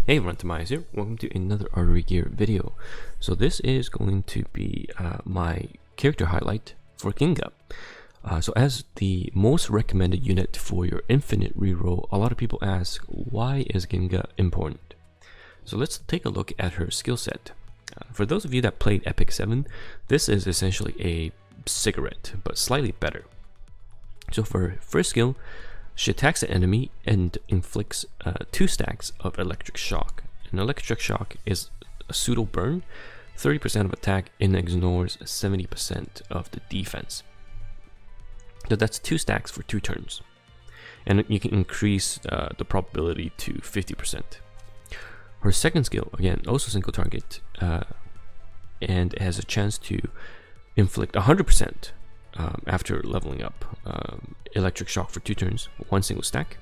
Hey everyone, TimaeuSS here. Welcome to another Artery gear video. So this is going to be my character highlight for Ginga. So as the most recommended unit for your infinite reroll, a lot of people ask, why is Ginga important? So let's take a look at her skill set. For those of you that played Epic 7, this is essentially a cigarette, but slightly better. So for her first skill, she attacks the enemy and inflicts 2 stacks of electric shock. An electric shock is a pseudo burn, 30% of attack, and ignores 70% of the defense. So that's 2 stacks for 2 turns. And you can increase the probability to 50%. Her second skill, again, also single target, and has a chance to inflict 100% after leveling up. Electric shock for 2 turns, 1 single stack.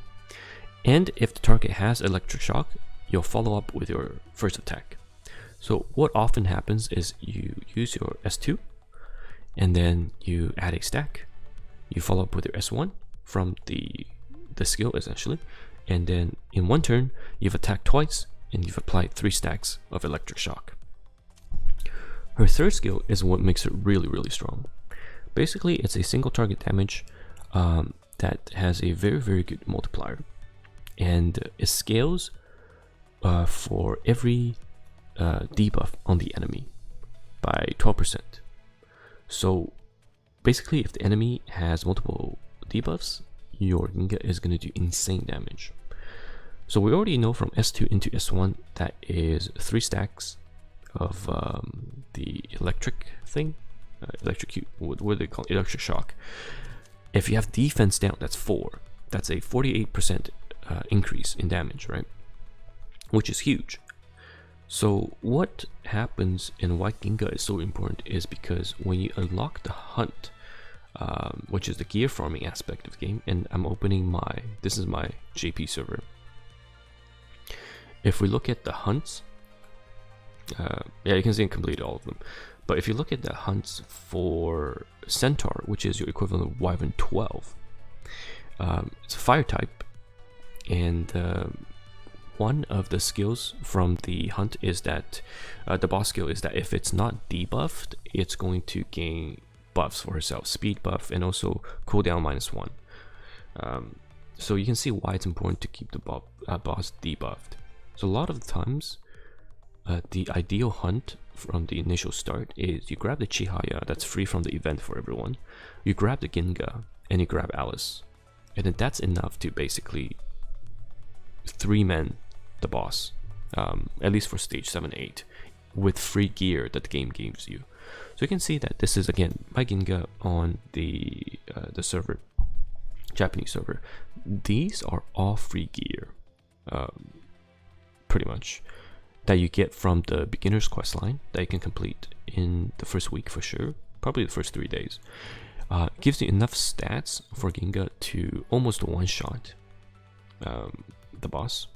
And if the target has electric shock, you'll follow up with your first attack. So what often happens is you use your S2 and then you add a stack. You follow up with your S1 from the skill essentially, and then in 1 turn you've attacked twice and you've applied 3 stacks of electric shock. Her third skill is what makes her really strong. Basically, it's a single target damage that has a very good multiplier, and it scales for every debuff on the enemy by 12%. So basically, if the enemy has multiple debuffs, your Ginga is going to do insane damage. So we already know from S2 into S1 that is 3 stacks of the electric thing. Electrocute, what do they call it? Electric shock. If you have defense down, that's 4. That's a 48% increase in damage, right? Which is huge. So what happens and why Ginga is so important is because when you unlock the hunt, which is the gear farming aspect of the game, and I'm opening this is my JP server. If we look at the hunts, yeah, you can see I completed all of them. But if you look at the hunts for Centaur, which is your equivalent of Wyvern 12, it's a fire type, and one of the skills from the hunt is that the boss skill is that if it's not debuffed, it's going to gain buffs for herself, speed buff, and also cooldown -1. So you can see why it's important to keep the boss debuffed. So a lot of the times, the ideal hunt from the initial start is you grab the Chihaya that's free from the event for everyone, you grab the Ginga, and you grab Alice, and then that's enough to basically 3-man the boss, at least for stage 7-8, with free gear that the game gives you. So you can see that this is again my Ginga on the server, Japanese server. These are all free gear, pretty much, that you get from the beginner's quest line that you can complete in the first week for sure, probably the first 3 days. Gives you enough stats for Ginga to almost one-shot the boss.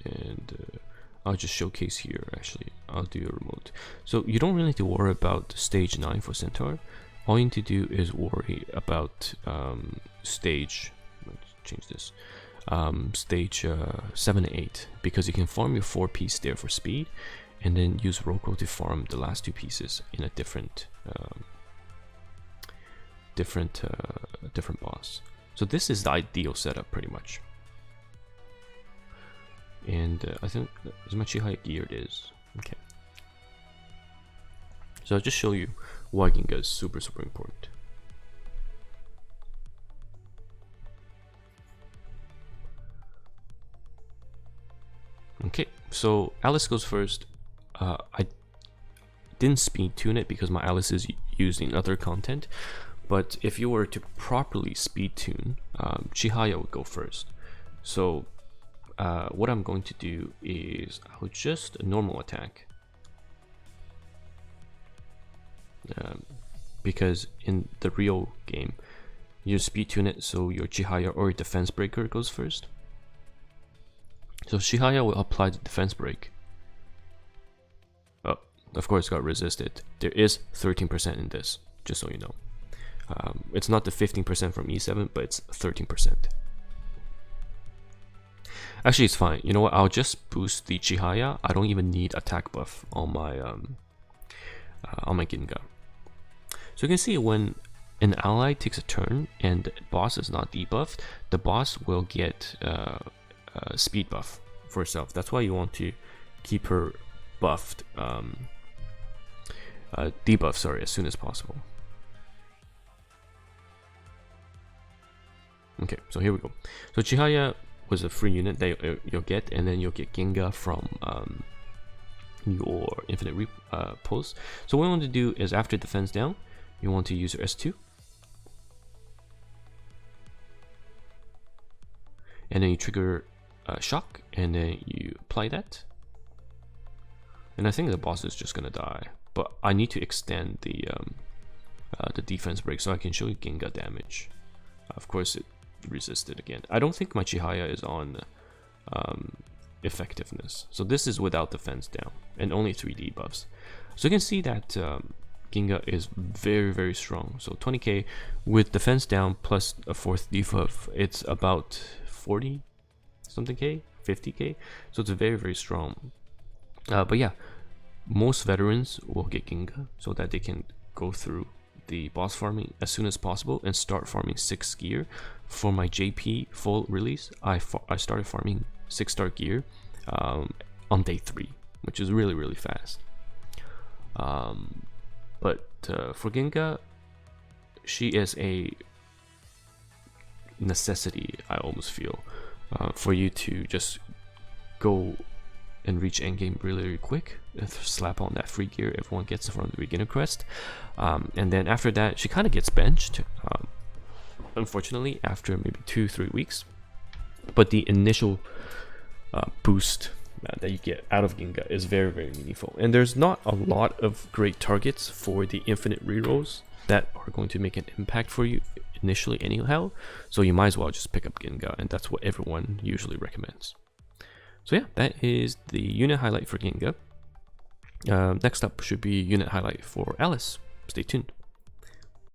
And I'll just showcase here, actually. I'll do a remote. So you don't really need to worry about stage 9 for Centaur. All you need to do is worry about stage, let's change this, stage 7 and 8, because you can farm your 4 piece there for speed, and then use Roko to farm the last 2 pieces in a different boss. So this is the ideal setup, pretty much. And I think as much how geared is. Okay. So I'll just show you why Ginga is super important. Okay, so Alice goes first. I didn't speed tune it because my Alice is used in other content, but if you were to properly speed tune, Chihaya would go first. So what I'm going to do is I'll just normal attack, because in the real game you speed tune it so your Chihaya or defense breaker goes first. So Chihaya will apply the defense break. Oh, of course, got resisted. There is 13% in this, just so you know. It's not the 15% from E7, but it's 13%. Actually, it's fine. You know what? I'll just boost the Chihaya. I don't even need attack buff on my Ginga. So you can see when an ally takes a turn and the boss is not debuffed, the boss will get speed buff for herself. That's why you want to keep her buffed, debuff, sorry, as soon as possible. Okay, so here we go. So Chihaya was a free unit that you'll get, and then you'll get Ginga from your infinite pulse. So what you want to do is after defense down, you want to use your S2. And then you trigger shock, and then you apply that. And I think the boss is just gonna die, but I need to extend the defense break so I can show you Ginga damage. Of course, it resisted again. I don't think my Chihaya is on effectiveness, so this is without defense down and only 3 debuffs. So you can see that Ginga is very, very strong. So 20k with defense down plus a 4th debuff, it's about 40 something k, 50k. So it's very, very strong. But yeah, most veterans will get Ginga so that they can go through the boss farming as soon as possible and start farming 6 gear. For my JP full release, I started farming 6-star gear on day 3, which is really, really fast. But for Ginga, she is a necessity, I almost feel, for you to just go and reach endgame really, really quick. Slap on that free gear everyone gets from the beginner quest, and then after that she kind of gets benched, unfortunately, after maybe 2-3 weeks. But the initial boost that you get out of Ginga is very, very meaningful, and there's not a lot of great targets for the infinite rerolls that are going to make an impact for you initially anyhow, so you might as well just pick up Ginga, and that's what everyone usually recommends. So yeah, that is the unit highlight for Ginga. Next up should be unit highlight for Alice. Stay tuned.